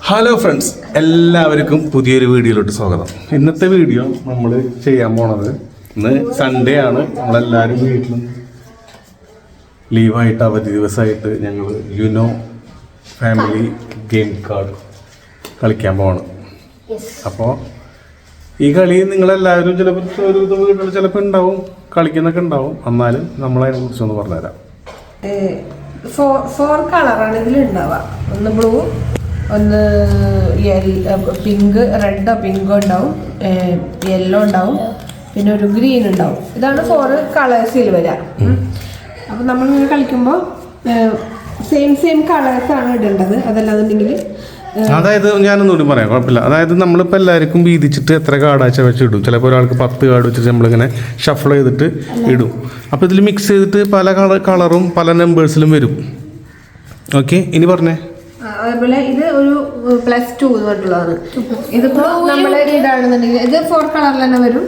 Hello friends, എല്ലാവർക്കും പുതിയൊരു വീഡിയോയിലോട്ട് സ്വാഗതം. ഇന്നത്തെ വീഡിയോ നമ്മൾ ചെയ്യാൻ പോണത്, ഇന്ന് സൺഡേ ആണ്. നമ്മളെല്ലാവരും വീട്ടിലും ലീവായിട്ട് അവധി ദിവസമായിട്ട് ഞങ്ങൾ യുനോ ഫാമിലി ഗെയിം കാർഡ് കളിക്കാൻ പോകണം. അപ്പോൾ ഈ കളി നിങ്ങളെല്ലാവരും ചിലപ്പോൾ ഒരു വീട്ടിൽ ചിലപ്പോൾ ഉണ്ടാവും, കളിക്കുന്നൊക്കെ ഉണ്ടാവും. എന്നാലും നമ്മളതിനെ കുറിച്ചൊന്ന് പറഞ്ഞുതരാം. 4 കളറാണ് ഇതിലുണ്ടാവുക. ഒന്ന് ബ്ലൂ, ഒന്ന് പിങ്ക്, റെഡോ പിങ്കോ ഉണ്ടാവും, യെല്ലോ ഉണ്ടാവും, പിന്നെ ഒരു ഗ്രീൻ ഉണ്ടാവും. ഇതാണ് 4 കളേഴ്സിൽ വരിക. അപ്പം നമ്മളിങ്ങനെ കളിക്കുമ്പോൾ സെയിം കളേഴ്സാണ് ഇടേണ്ടത്. അതല്ലാന്നുണ്ടെങ്കിൽ അതായത് ഞാനൊന്നുകൂടി പറയാം, കുഴപ്പമില്ല. അതായത് നമ്മളിപ്പോൾ എല്ലാവർക്കും വീതിച്ചിട്ട് എത്ര കാർഡാച്ച വെച്ച് ഇടും. ചിലപ്പോൾ ഒരാൾക്ക് 10 കാർഡ് വെച്ചിട്ട് നമ്മളിങ്ങനെ ഷഫിൾ ചെയ്തിട്ട് ഇടും. അപ്പോൾ ഇതിൽ മിക്സ് ചെയ്തിട്ട് പല കളറും പല നമ്പേഴ്സിലും വരും. ഓക്കെ, ഇനി പറഞ്ഞേ. അതേപോലെ ഇത് ഒരു +2 എന്ന് പറഞ്ഞിട്ടുള്ളതാണ്. ഇതിപ്പോൾ നമ്മൾ ഇടാണെന്നുണ്ടെങ്കിൽ ഇത് 4 കളറിൽ തന്നെ വരും.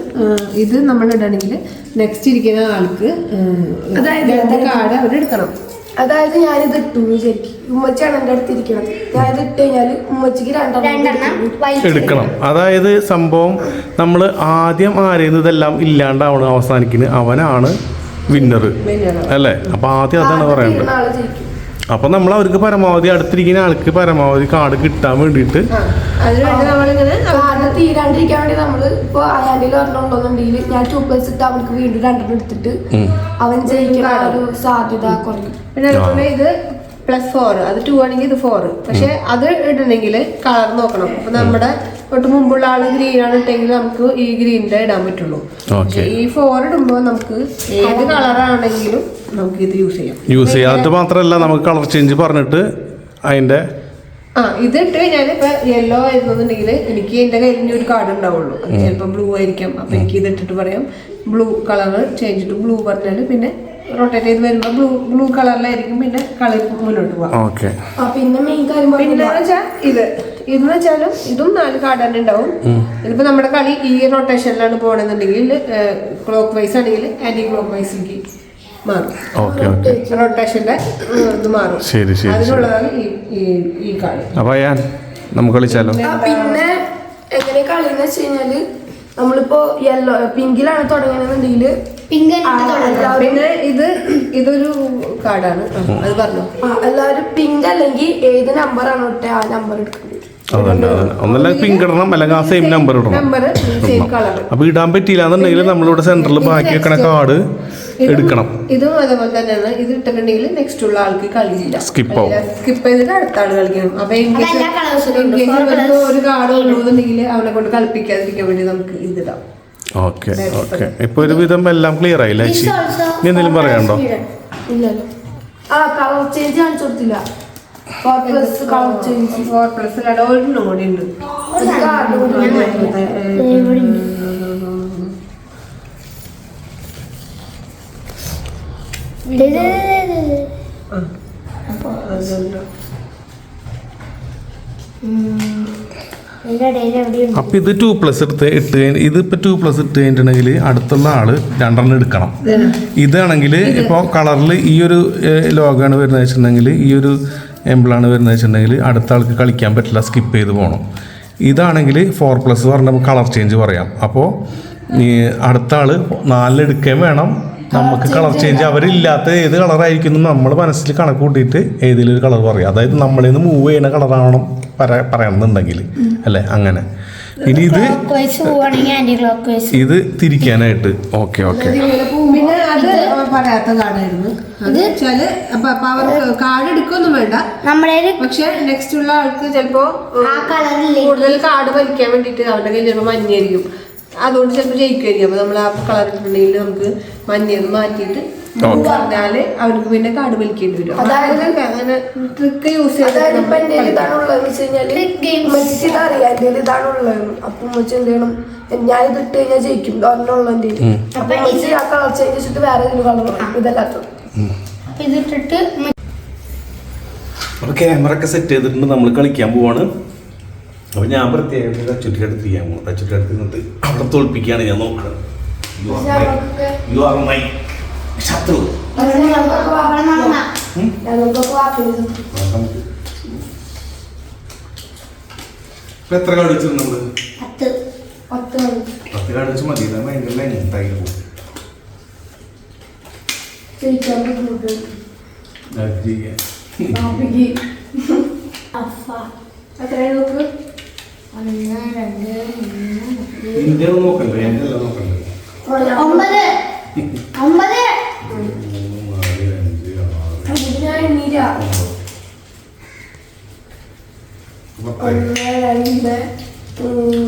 ഇത് നമ്മൾ ഇടാണെങ്കിൽ നെക്സ്റ്റ് ഇരിക്കുന്ന ആൾക്ക് കാർഡ് അവർ എടുക്കണം. അതായത് ഞാനിത് ഇട്ടു വിചാരിക്കും, ഉമ്മച്ചാണ് എൻ്റെ അടുത്ത് ഇരിക്കണം. ഞാനിത് ഇട്ട് കഴിഞ്ഞാൽ ഉമ്മച്ചിക്ക് 2 എടുക്കണം. അതായത് സംഭവം നമ്മൾ ആദ്യം ആരെയും ഇതെല്ലാം ഇല്ലാണ്ടാവണ അവസാനിക്കുന്നത് അവനാണ് വിന്നർ അല്ലേ? അപ്പൊ ആദ്യം അതാണ് പറയേണ്ടത്. അപ്പൊ നമ്മൾ അവർക്ക് പരമാവധി അടുത്തിരിക്കുന്ന ആൾക്ക് പരമാവധി കാർഡ് കിട്ടാൻ വേണ്ടിയിട്ട് കാർഡ് തീരാണ്ടിരിക്കാൻ വേണ്ടി നമ്മള് ഇപ്പൊ അയാൻ്റെ ഒരെണ്ണുണ്ടെന്നുണ്ടെങ്കിൽ ഞാൻ 2+ ഇട്ട് അവർക്ക് വീണ്ടും 2 എടുത്തിട്ട് അവൻ ജയിക്കുന്ന ഒരു സാധ്യത കുറയും. പിന്നെ അതുപോലെ ഇത് +4, അത് 2 ആണെങ്കിൽ ഇത് 4. പക്ഷെ അത് ഇടണമെങ്കിൽ കളർ നോക്കണം. അപ്പൊ നമ്മുടെ തൊട്ട് മുമ്പുള്ള ആള് ഗ്രീൻ ആണ് ഇട്ടെങ്കിൽ നമുക്ക് ഈ ഗ്രീനിന്റെ ഇടാൻ പറ്റുള്ളൂ. ഈ 4 ഇടുമ്പോൾ നമുക്ക് ഏത് കളറാണെങ്കിലും നമുക്ക് ഇത് യൂസ് ചെയ്യാം. മാത്രമല്ല നമുക്ക് കളർ ചേഞ്ച് പറഞ്ഞിട്ട് അതിന്റെ ഇത് ഇട്ട് കഴിഞ്ഞാൽ ഇപ്പൊ യെല്ലോ ആയിരുന്നുണ്ടെങ്കിൽ എനിക്ക് എന്റെ കയ്യിൽ ഇനി ഒരു കാർഡ് ഉണ്ടാവുള്ളൂ. അത് ചിലപ്പോൾ ബ്ലൂ ആയിരിക്കാം. അപ്പൊ എനിക്ക് ഇത് ഇട്ടിട്ട് പറയാം blue colour change to blue പറഞ്ഞാല് പിന്നെ റൊട്ടേറ്റ് ചെയ്ത് വരുമ്പോ ബ്ലൂ കളറിലായിരിക്കും. പിന്നെ കളി മുന്നോട്ട് പോവാം. പിന്നെ മെയിൻ കാര്യം പിന്നെ ഇതെന്ന് വെച്ചാലും ഇതും 4 കാർഡ് തന്നെ ഉണ്ടാവും. ഇതിപ്പോ നമ്മുടെ കളി ഈ റൊട്ടേഷനിലാണ് പോകണമെന്നുണ്ടെങ്കിൽ ക്ലോക്ക് വൈസ് ആണെങ്കിൽ ആന്റി ക്ലോക്ക് വൈസിലേക്ക് മാറും. റൊട്ടേഷന്റെ ഇത് മാറും. അതിനുള്ളതാണ് ഈ കളി. അപ്പൊ നമുക്ക് കളിച്ചാലോ? പിന്നെ എങ്ങനെ കളി എന്ന് വെച്ച് കഴിഞ്ഞാല് നമ്മളിപ്പോ യെല്ലോ പിങ്കിലാണ് തുടങ്ങണമെന്നുണ്ടെങ്കിൽ പിന്നെ ഇതൊരു കാർഡാണ്. അത് പറഞ്ഞു എല്ലാവരും പിങ്ക് അല്ലെങ്കിൽ ഏത് നമ്പറാണ് ഇട്ടേ ആ നമ്പർ എടുക്കേണ്ടി. ഒന്നല്ല പിങ്ക് ഇടണം, അല്ലെങ്കിൽ ആ സെയിം നമ്പർ ഇടണം. അപ്പൊ ഇടാൻ പറ്റിയില്ല എന്നുണ്ടെങ്കിൽ നമ്മളിവിടെ സെന്ററിൽ ബാക്കി വെക്കണ കാർഡ് എടുക്കണം. ഇതും അതേപോലെ തന്നെയാണ്. ഇത് ഇട്ടിട്ടുണ്ടെങ്കിൽ നെക്സ്റ്റ് ഉള്ള ആൾക്ക് കളിയില്ല, സ്കിപ്പ് ചെയ്തിട്ട് അടുത്ത ആൾ കളിക്കണം. അപ്പൊ ഒരു കാർഡ് ഉള്ളൂന്നുണ്ടെങ്കിൽ അവനെ കൊണ്ട് കളിപ്പിക്കാതിരിക്കാൻ വേണ്ടി നമുക്ക് ഇതിടാം. ഓക്കെ ഇപ്പൊ ഒരുവിധം എല്ലാം ക്ലിയർ ആയില്ലേ? നീ എന്തെങ്കിലും പറയാനുണ്ടോ? കളർ ചേഞ്ച് കാണിച്ചു കൊടുത്തില്ല. 4+ കളർ ചേഞ്ച് 4+ ഒരെണ്ണം കൂടി ഉണ്ട്. അപ്പൊ ഇത് 2+ ഇതിപ്പോ 2+ ഇട്ട് കഴിഞ്ഞിട്ടുണ്ടെങ്കിൽ അടുത്തുള്ള ആള് 2 എടുക്കണം. ഇതാണെങ്കിൽ ഇപ്പോൾ കളറിൽ ഈ ഒരു ലോഗാണ് വരുന്നത് വെച്ചിട്ടുണ്ടെങ്കിൽ, ഈ ഒരു എംബ്ലാണ് വരുന്നത് വെച്ചിട്ടുണ്ടെങ്കിൽ അടുത്ത ആൾക്ക് കളിക്കാൻ പറ്റില്ല, സ്കിപ്പ് ചെയ്ത് പോകണം. ഇതാണെങ്കിൽ 4+ പറഞ്ഞാൽ കളർ ചേഞ്ച് പറയാം. അപ്പോൾ ഈ അടുത്ത ആള് 4 എടുക്കുകയും വേണം. നമുക്ക് കളർ ചേഞ്ച് അവരില്ലാത്ത ഏത് കളറായിരിക്കും നമ്മൾ മനസ്സിൽ കണക്ക് കൂട്ടിയിട്ട് ഏതെങ്കിലും ഒരു കളർ പറയാം. അതായത് നമ്മളിൽ നിന്ന് മൂവ് ചെയ്യുന്ന കളറാവണം പറയണമെന്നുണ്ടെങ്കിൽ അല്ലേ? അങ്ങനെ. ഇനി ഇത് തിരിക്കാനായിട്ട് ഓക്കെ പിന്നെ അത് പറയാത്ത കാർഡായിരുന്നു. അത് വെച്ചാല് അവർക്ക് കാർഡ് എടുക്കൊന്നും വേണ്ട നമ്മളെ. പക്ഷെ നെക്സ്റ്റ് ഉള്ള ആൾക്ക് ചിലപ്പോ കൂടുതൽ കാർഡ് വലിക്കാൻ വേണ്ടിട്ട് അവരുടെ കയ്യിൽ ചിലപ്പോൾ മഞ്ഞായിരിക്കും. അതുകൊണ്ട് ചിലപ്പോൾ ജയിക്കുമായിരിക്കും. അപ്പൊ നമ്മൾ ആ കളർ ഇട്ടിട്ടുണ്ടെങ്കിൽ നമുക്ക് മഞ്ഞന്ന് മാറ്റിയിട്ട് പറഞ്ഞാല് അവർക്ക് പിന്നെ കാർഡ് വലിക്കേണ്ടി വരും. അതായത് അങ്ങനെ ട്രിക്ക് യൂസ് ചെയ്താണുള്ളത് അപ്പൊ ഉമ്മച്ചി എന്ത് ചെയ്യണം, ഞാനിത് ഇട്ട് കഴിഞ്ഞാൽ ജയിക്കും ഒരെണ്ണുള്ളതിന്റെ. അപ്പൊ ആ കളർ ചേഞ്ച് വെച്ചിട്ട് വേറെ കളർ ഇതല്ലാത്തത് ഇതിട്ടിട്ട് ക്യാമറ ഒക്കെ സെറ്റ് ചെയ്തിട്ടുണ്ട്. നമ്മൾ കളിക്കാൻ പോവാണ്. അപ്പോൾ ഞാൻ പ്രത്യേകം തച്ചുട്ടിയുടെ അടുത്ത് ചെയ്യാൻ പോകും. തച്ചുട്ടിയുടെ അടുത്ത് നിന്നിട്ട് അവിടെ തോൽപ്പിക്കുകയാണ് ഞാൻ നോക്കുന്നത്. യു ആർ മൈ ശത്രു. ഇപ്പൊ എത്ര കാർഡ് വെച്ചിട്ടുണ്ട് നമ്മള്? 10 കാർഡ് വെച്ച് മതി. ഭയങ്കര ലെങ്തായി പോകും. ജയിക്കാൻ ബുദ്ധിമുട്ട് എത്രയാ നോക്ക്? 1 2 3 ഇന്ത്യ നോക്കണ്ടേ? എന്റെ എല്ലാം നോക്കണ്ടേ? 9 ഞാൻ എണ്ണീര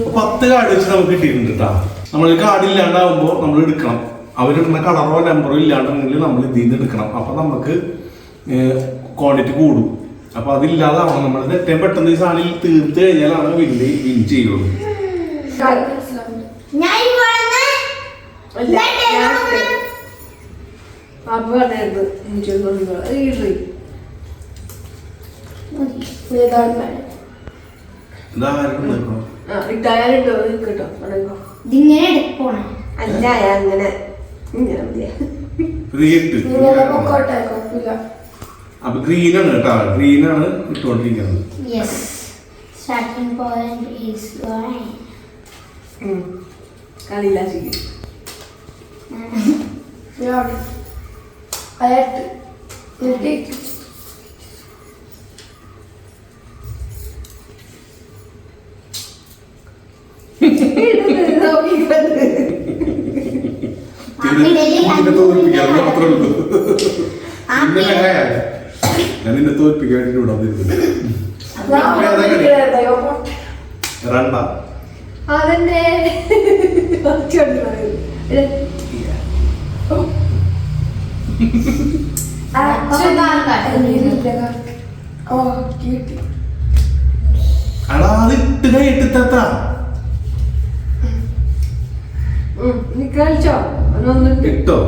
10 കാർഡ് വെച്ച് നമുക്ക് കിട്ടിയിട്ടുണ്ട് കേട്ടോ. നമ്മൾ കാർഡ് ഇല്ലാണ്ടാവുമ്പോ നമ്മൾ എടുക്കണം. അവരിടുന്ന കളറോ നമ്പറോ ഇല്ലാണ്ടെങ്കിൽ നമ്മൾ ഇതിൽ നിന്ന് എടുക്കണം. അപ്പൊ നമുക്ക് ക്വാണ്ടിറ്റി കൂടും. അപ്പൊ അതില്ലാതാവണം. നമ്മൾ ഏറ്റവും പെട്ടെന്ന് ഈ സാധനം തീർത്ത് കഴിഞ്ഞാലാണ് വലിയ വിൻ ചെയ്യുള്ളൂ. അപ്പൊ ഗ്രീനാണ് കേട്ടോ. ഗ്രീനാണ് ഇട്ടുകൊണ്ടിരിക്കുന്നത്. ഞാൻ നിന്നെ തോൽപ്പിക്കാൻ വേണ്ടി ഇവിടെ വന്നിരുന്നു. രണ്ടാ അതെന്നെ അടാ അത് ഇട്ട് കഴിട്ടാ കളിച്ചോ ഇട്ടോ?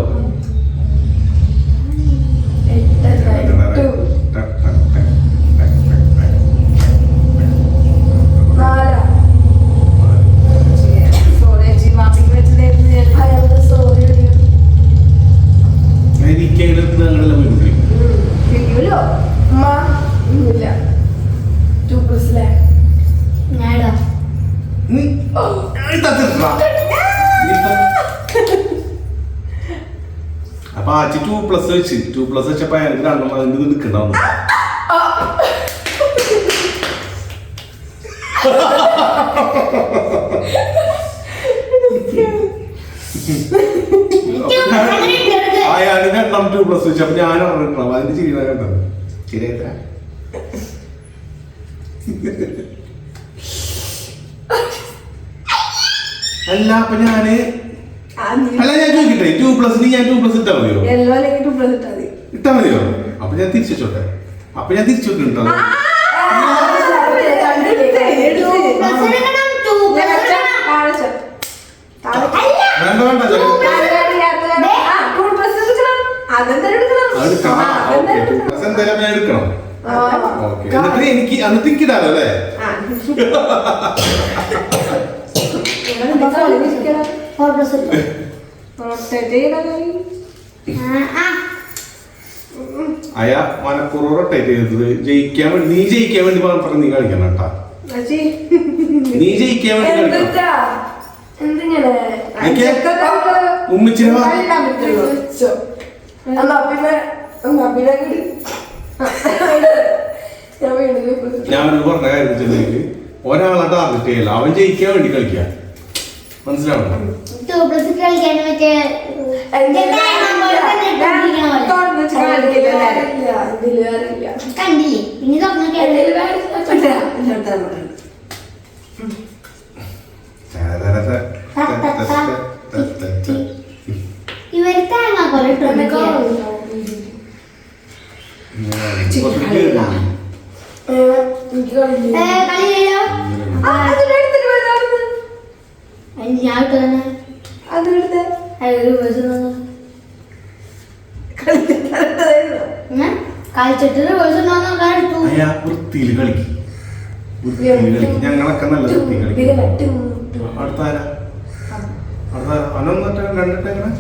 അപ്പൊ ആച്ചി 2+ വെച്ച് 2+ വെച്ചപ്പോ എനിക്ക് രണ്ടെണ്ണം അതിന്റെ ഇത് നിൽക്കണ്ടാവുന്നു. അയാളിന് എണ്ണം 2+ വെച്ചു. അപ്പൊ ഞാൻ അറിയണം അതിന്റെ ചിരിയുടെ കണ്ടത് ശരിയായിത്ര. അല്ല അപ്പൊ ഞാന് അല്ല ഞാൻ ചോദിക്കട്ടെ 2+ ഞാൻ 2+ ഇട്ടാ മതിയോ? ഇട്ടാ മതിയോ? അപ്പൊ ഞാൻ തിരിച്ചു വെച്ചോട്ടെ. അപ്പൊ ഞാൻ തിരിച്ചു വെക്കുന്നുണ്ടോ? വേണ്ട വേണ്ട എന്തായാലും ഞാൻ എടുക്കണം. ഓക്കെ എന്നിട്ട് എനിക്ക് എന്നിട്ട് എനിക്കിടാലോ അല്ലേ? അയ മനപ്പൂർവ്വം റൊട്ടേറ്റ് ചെയ്തത് ജയിക്കാൻ വേണ്ടി. നീ ജയിക്കാൻ വേണ്ടി പറഞ്ഞ നീ കളിക്കണം കേട്ടാ. നീ ജയിക്കാൻ വേണ്ടി കളിക്കണം. ഉമ്മിച്ചിന് ഞാനൊരു പറഞ്ഞ കാര്യം വെച്ചിട്ടുണ്ടെങ്കിൽ ഒരാളെ ടാർഗറ്റ് ചെയ്യില്ല. അവൻ ജയിക്കാൻ വേണ്ടി കളിക്കുക. മനസ്സിലാവണം? വൃത്തിയിൽ കളിക്കും. ഞങ്ങളൊക്കെ നല്ല വൃത്തിയിൽ കളിക്കും. അടുത്താരാ? അനൊന്നിട്ട് രണ്ടിട്ടെങ്ങനെ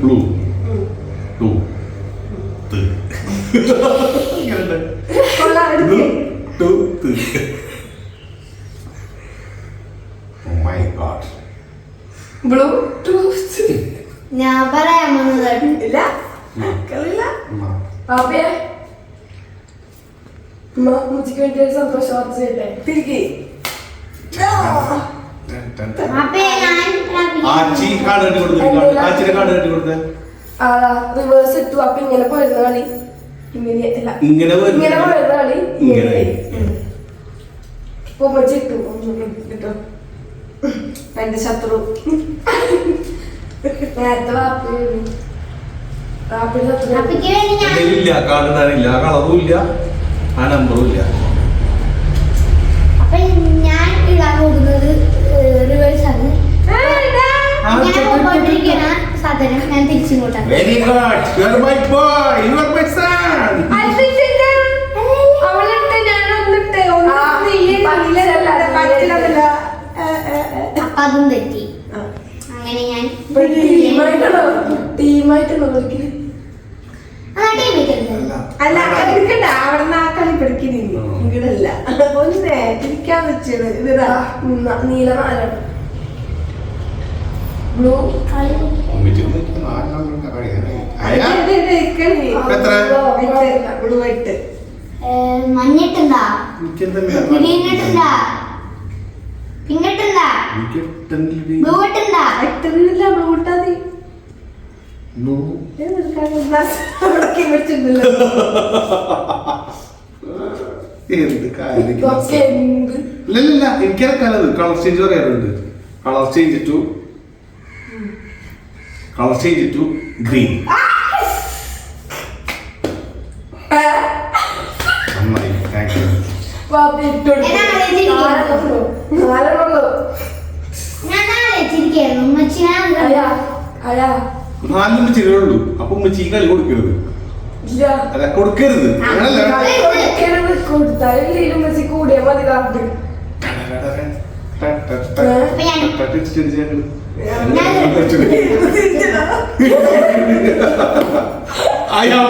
blue 2 3 Oh my God. Bluetooth ഞാൻ പറയാൻ വന്നത് ഇല്ല കളില്ല പാപ്പയെ മുച്ചിക്ക് വേണ്ടി ഒരു സന്തോഷ വാർത്ത ചെയ്യട്ടെ തിരികെ റിവേഴ്സ് ഇട്ടു അപ്പൊ ഇങ്ങനെ പോയിരുന്ന കളി ഇങ്ങനെ അല്ല ഇങ്ങനെ പോയിരുന്ന കളി ഇങ്ങനെ പൊമ്മച്ചി ഇട്ടു കിട്ടോ എന്റെ ശത്രു നേരത്തെ വാപ്പിന്റെ ശത്രു കളറും ഇല്ല ആ നമ്പറും ഇല്ല. അപ്പൊ ഞാൻ ഇടാൻ പോകുന്നത് റിവേഴ്സ് ആണ്. സാധനം ഞാൻ തിരിച്ചിങ്ങോട്ടാണ്. Very good. You are my boy. You are my son. അപ്പൊ അതും തെറ്റി. അങ്ങനെ ഞാൻ ടീമായിട്ടാണോ കളിക്കുന്നത്? അല്ല എടുക്കണ്ട അവിടെ ആ കളി പിടിക്കുന്നില്ല ഇങ്ങടല്ല ഒന്ന് തിരിക്കാൻ വെച്ചത് ഇതാ നീല നാലാണ് ബ്ലൂ ബ്ലൂ ആയിട്ട് മഞ്ഞിട്ടുണ്ടാ ഗ്രീൻ ഇട്ടുണ്ടാ പിങ്ക് ഇട്ടുണ്ടാ ബ്ലൂ ഇട്ടുണ്ടാ ഇട്ടുന്നില്ല ബ്ലൂ ഇട്ടാ മതി എനിക്കത് കളർ ചേഞ്ച് പറയാറുണ്ട്. Colour change to green. നന്നായി, താങ്ക് യു. നാലും ചിരിയുള്ളൂ. അപ്പൊ ഉമ്മച്ചി കളി കൊടുക്കരുത്. അല്ല കൊടുക്കരുത്. കൊടുത്താലും കൂടിയാ മതി കാർഡ്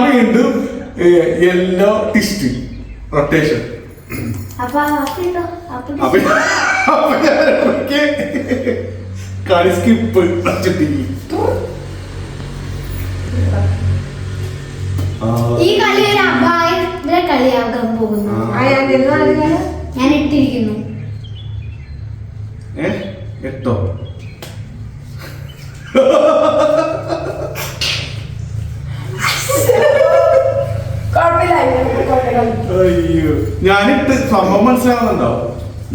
വീണ്ടും യെല്ലോ ടിസ്റ്റ് റൊട്ടേഷൻ. കളി സ്കിപ്പ് ഈ കളി ഒരു അപായ കളിയാകാൻ പോകുന്നു. ഞാൻ ഇട്ടിരിക്കുന്നു. 8 അയ്യോ ഞാനിട്ട് സംഭവം മനസ്സിലാവുന്നുണ്ടോ?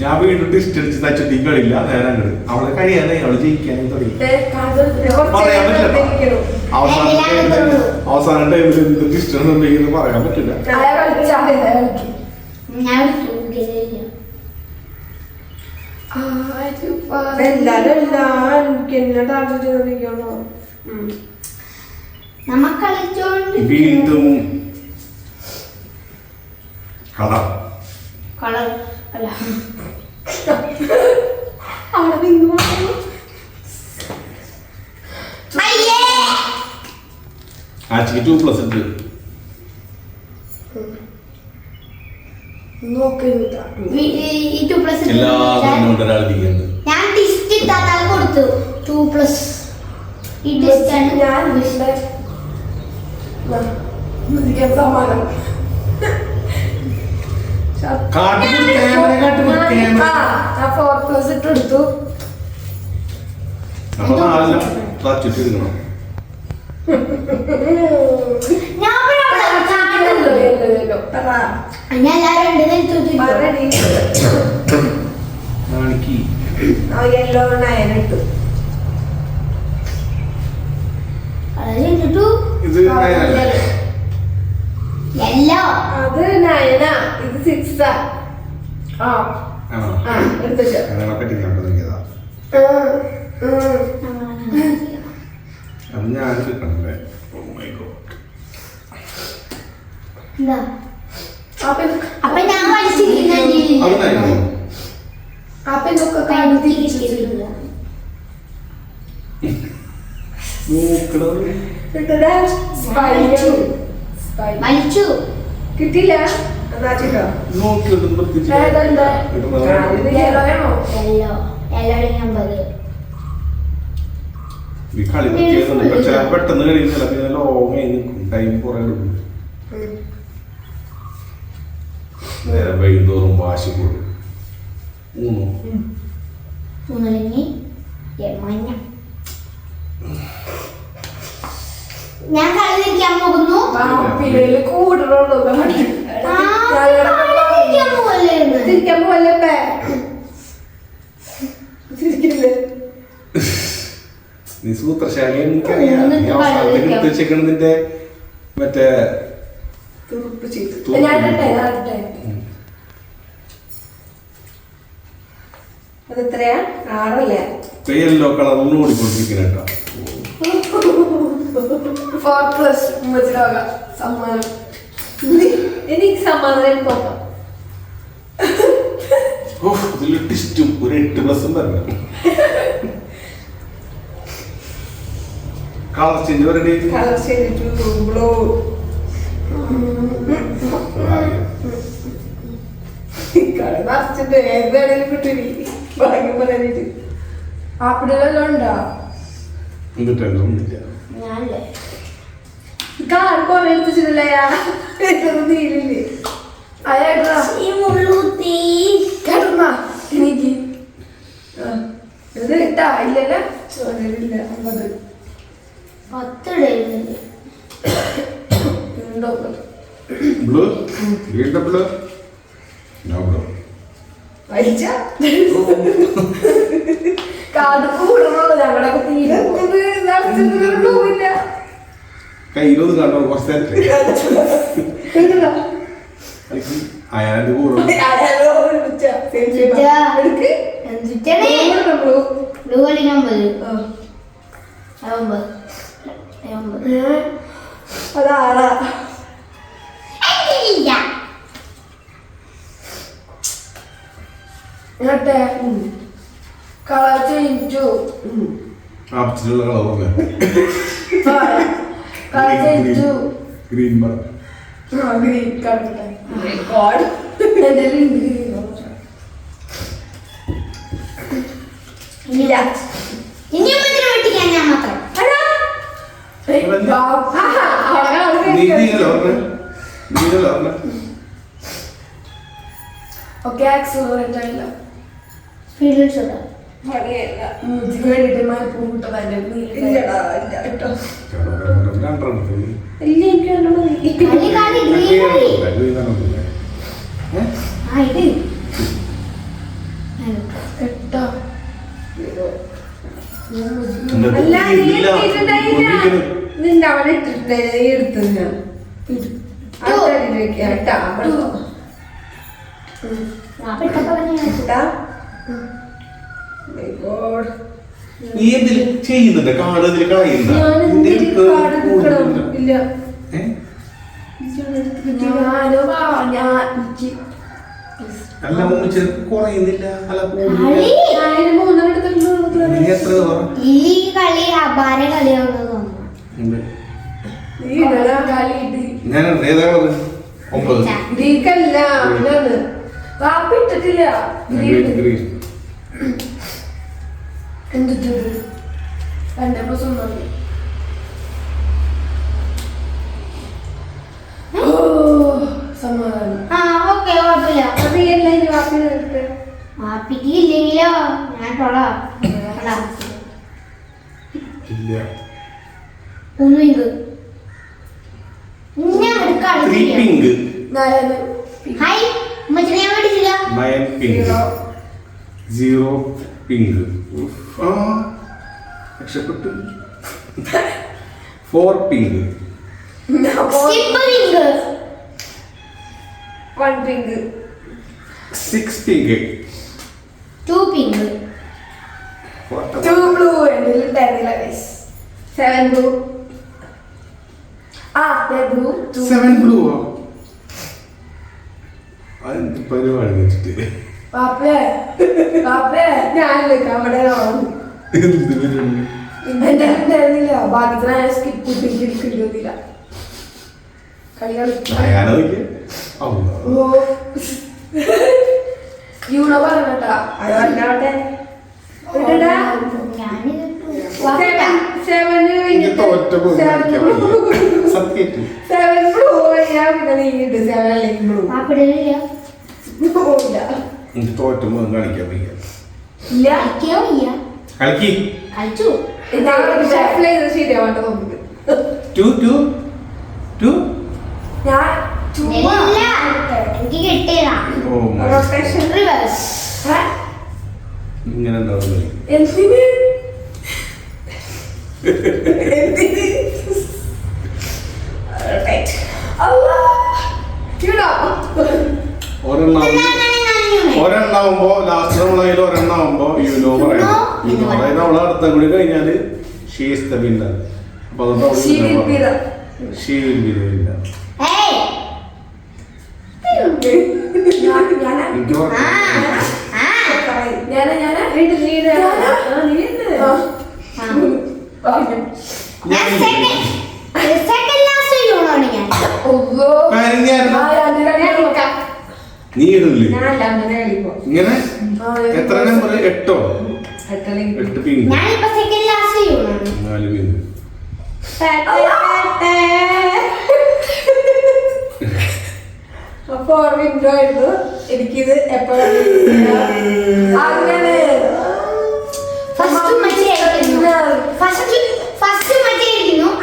ഞാൻ വീണ്ടും ടിസ്റ്റ് അടിച്ച് തച്ചിട്ട് കളില്ല നേരെ അങ്ങോട്ട് അവളെ കഴിയാനായി അവള് ജയിക്കാനായി തുടങ്ങി. പറയാൻ പറ്റില്ല. അവസാന ടൈമിൽ എന്ത് ടിസ്റ്റ് സംഭവിക്കുന്നു പറയാൻ പറ്റില്ല. വീണ്ടും കളർ അല്ല ആഴ്ചക്ക് 2+ ഉണ്ട്. ഞാൻ ടിസ്റ്റ് ഇട്ടാൽ കൊടുത്തു 2+. ഈ ടിസ്റ്റ് സമാനം ഇട്ടെടുത്തു. യെല്ലോ നയനിട്ടു. അത് നയനാ ഇത് 6 എടുത്തോ. അപ്പൊ ഞാൻ പഠിച്ചിരിക്കുന്ന അപ്പൊ ഇതൊക്കെ വലിച്ചു കിട്ടില്ല. അതാച്ചിട്ടോ നോക്കിയിട്ട് പ്രത്യേകിച്ച് ഏതുണ്ട് ഇടുന്നത്. യെല്ലോയാണോ ഈ കളി ചെയ്യുന്നുണ്ട് പക്ഷെ പെട്ടെന്ന് കഴിയുന്നില്ല പിന്നെ ലോങ് നിൽക്കും ടൈം കുറെ എടുക്കും നേരെ വൈകുന്നോറും വാശി കൂടും ഞാൻ കളി തിരിക്കാൻ പോകുന്നു. പിള്ളേര് കൂടുതലുള്ളൂ തിരിക്കാൻ പോവല്ലേ ചിരിക്കില്ലേ നീ സൂത്രശാലി എനിക്കറിയാം നീ അവസാനത്തേക്ക് എടുത്ത് വെച്ചേക്കണതിന്റെ മറ്റേ തുറുപ്പ് ചെയ്ത് അത് എത്രയാ 6 അല്ലേ യെല്ലോ കളറിൽ ഓടിക്കൊണ്ടിരിക്കുന്ന കേട്ടോ 4+ ഉമ്മച്ചിടാകാം സമ്മാനം എനിക്ക് സമാധാനം പോകാം ഇതിൽ ടിസ്റ്റും ഒരു 8+ പറഞ്ഞു കളർ ചേഞ്ച് വരണ്ടേ കളർ ചെയ്തിട്ട് ബ്ലൂ കളർ നിറച്ചിട്ട് ഏതാണെങ്കിലും കിട്ടില്ല ഭാഗ്യം പറയാനായിട്ട് ആപ്പിടെല്ലാം ഉണ്ടോ എന്നിട്ടൊന്നുമില്ല ഞാനല്ലേ കാർ കുറെ എടുത്തിട്ടില്ലേ നീരില്ലേ അയാ ഈ മുള്ളുത്തി കേട്ടാ എനിക്ക് ഇത് ഇട്ടാ ഇല്ലല്ലേ ചോദില്ല 50 10 ഇടുന്നുണ്ട്. ഉണ്ടോ blue green blue no blue വലിച്ച കാട് കൂടണല്ലോ ഞങ്ങളൊക്കെ തീരെ പോവില്ല കയ്യിലൊന്നും കണ്ടോ കുറച്ച് അയാളുടെ കൂടും എടുക്ക് എന്തിട്ടാണ് ബ്ലൂ കളിക്കാൻ പോയത്? 9 അതാറാ എന്നിട്ടേ കളർ ചേഞ്ചു ആപ്സിലുള്ള colour colour change green colour green colour എന്തെങ്കിലും ഗ്രീൻ ഇല്ല ഇനി ഒന്നിനെ വെട്ടിക്കാൻ ഞാൻ മാത്രം. ഓക്കെ ആക്സിലറേറ്റ് ആയില്ല ഫീൽഡ്സ് ഇടാം. മൂജിക്ക് വേണ്ടിട്ട് മലപ്പൂ കൂട്ടതല്ലേ ഇല്ലടാ ഇല്ല കേട്ടോ രണ്ടെണ്ണം ഇല്ല എനിക്ക് ഒരെണ്ണം മതി. കളി കളി ഗ്രീൻ കളി. ആ ഇത് കേട്ടോ അല്ല നീ ഇട്ടിട്ടുണ്ടായില്ല. നിന്റെ അവിടെ ഇട്ടിട്ട് എടുത്തത് ഞാൻ അടുത്തടി വെക്കാം കേട്ടാ ഞാൻ പെട്ടപ്പോ തന്നെ കേട്ടാ My God. നീ എന്തിൽ ചെയ്യുന്നുണ്ട് കാട് ഇതിൽ കളയുന്ന ഞാൻ എന്തിന് കാട് എടുക്കണം? ഇല്ല അല്ല മൂന്ന് കുറയുന്നില്ല അല്ല കളി ഞാൻ 3 എടുത്തിട്ടുള്ളൂ. നീ എത്ര പറ ഈ കളി അപാര കളിയാണെന്ന് തോന്നുന്നു. നീ ഇടടാ. ഞാൻ ഏതാ കളറ് 9 ഗ്രീക്കല്ല അവനാണ്. കാപ്പി ഇട്ടിട്ടില്ല ഗ്രീൻ എന്തിട്ട് 2% സമാധാനം ആ ഓക്കെ കുഴപ്പമില്ല. അത് നീ എല്ലാം ഇനി വാപ്പി നിർത്ത്. ആപ്പിക്ക് ഇല്ലെങ്കിലോ ഞാൻ തൊളാം. ഇല്ല ഒന്നും ഇത് ഞാൻ ഒരു കളി 3 ചെയ്യാം. പിങ്ക് നാരായണ ഹായ് ഉമ്മച്ചിനെ ഞാൻ മേടിച്ചില്ല. 9 പിങ്ക് 0 പിങ്ക് ആ രക്ഷപ്പെട്ടു 4 pink skip pink 1 pink. 6 pink 2 pink 2 blue എന്തെങ്കിലും ഉണ്ടായിരുന്നില്ല ഗൈസ് 7 blue. ആ ബ്ലൂ 7 ബ്ലൂ അതെന്ത് പരിപാടി വെച്ചിട്ട് പാപ്പേ പാപ്പേ ഞാനില്ലേ അവിടെ എന്ത് പരിപാടി എന്തെങ്കിലും ഉണ്ടായിരുന്നില്ല ഭാഗ്യത്തിന് സ്കിപ്പ് എടുക്കില്ല കളി കളിക്കും ഞാനോ യൂണോ പറഞ്ഞട്ടാ ശരിയാവാണ്ട് തോന്നുന്നത് എനിക്ക് കിട്ടിയതാ റൊട്ടേഷൻ റിവേഴ്സ്. ഇങ്ങനെ ഉണ്ടാവുന്നത് എന്തിന് ഒരെണ്ണാവുമ്പോ ലാസ്റ്റ് നമ്മളതിൽ ഒരെണ്ണാവുമ്പോ യുനോ പറയണം. യുനോ അതായത് അവളെ അടുത്ത കൂടി കഴിഞ്ഞാല് ഷീസ് ദ വിന്നർ. അപ്പൊ അതുകൊണ്ട് She will be the- she will be the winner. ഏയ് എനിക്ക് ഞാൻ സെക്കൻഡ് ലാസ്റ്റ് യൂണാണ് ഞാൻ. നീ ഇടില്ലേ ഞാനല്ല അങ്ങനെ കളിപ്പോ ഇങ്ങനെ എത്ര നമ്പർ 8 8 പിങ്ക് ഞാനിപ്പോ സെക്കൻഡ് ലാസ്റ്റ് യൂണാണ്. 4 പിങ്ക്. അപ്പൊ ഓർമ്മ ആയിരുന്നു എനിക്കിത് എപ്പോഴാണ് അങ്ങനെ ഫസ്റ്റ് മറ്റേയിരുന്നു.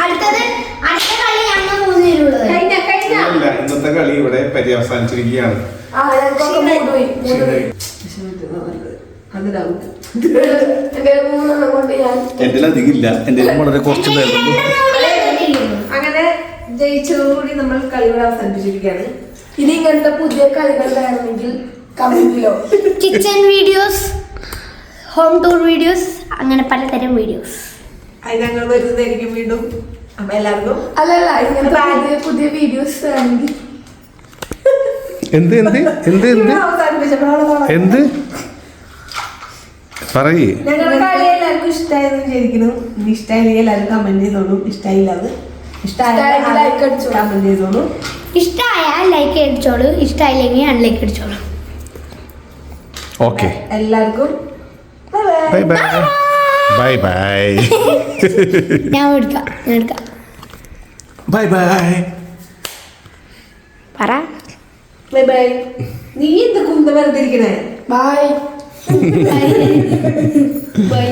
അടുത്ത കളി ഞങ്ങൾ മൂന്നുപേരുള്ളത്. കഴിഞ്ഞ അല്ല, ഇന്നത്തെ കളി ഇവിടെ പര്യവസാനിച്ചിരിക്കുകയാണ്. അതിലാവും എന്റെ 3 എണ്ണം കൊണ്ട് ഞാൻ എന്റെ അധികം ഇല്ല, എന്റെ വളരെ കുറച്ച് നേരം. അങ്ങനെ ജയിച്ചതോടുകൂടി നമ്മൾ കളിയുടെ അവസാനിപ്പിച്ചിരിക്കുകയാണ്. ഇനി ഇങ്ങനത്തെ പുതിയ കളികൾ വേണമെങ്കിൽ കമന്റിലോ kitchen videos, home tour videos, അങ്ങനെ പലതരം വീഡിയോസ് അത് ഞങ്ങൾ വരുന്നതായിരിക്കും വീണ്ടും. അപ്പൊ എല്ലാവർക്കും അല്ലല്ല ഇങ്ങനത്തെ പുതിയ വീഡിയോസ് വേണമെങ്കിൽ എന്ത് എന്ത് എന്ത് എന്ത് അവസാനിപ്പിച്ചപ്പോൾ എന്ത് പറയേ? ഞങ്ങളുടെ കളി എല്ലാവർക്കും ഇഷ്ടമായെന്ന് വിചാരിക്കുന്നു. ഇനി ഇഷ്ടമായില്ലെങ്കിൽ എല്ലാവരും കമന്റ് ചെയ്തോളൂ. ഇഷ്ടമായില്ല അത് ഇഷ്ടമായെങ്കിൽ like അടിച്ചോ. കമന്റ് ചെയ്തോളൂ. ഇഷ്ടമായാൽ ലൈക്ക് അടിച്ചോളൂ, ഇഷ്ടമായില്ലെങ്കിൽ അൺലൈക്ക് അടിച്ചോളൂ. ഓക്കെ, എല്ലാവർക്കും ബൈ ബൈ ബൈ ബൈ ഞാൻ എടുക്കാം ബൈ ബൈ. പറ. Bye bye. നീ എന്ത് കുന്ത വെറുതെ ഇരിക്കണേ? Bye bye.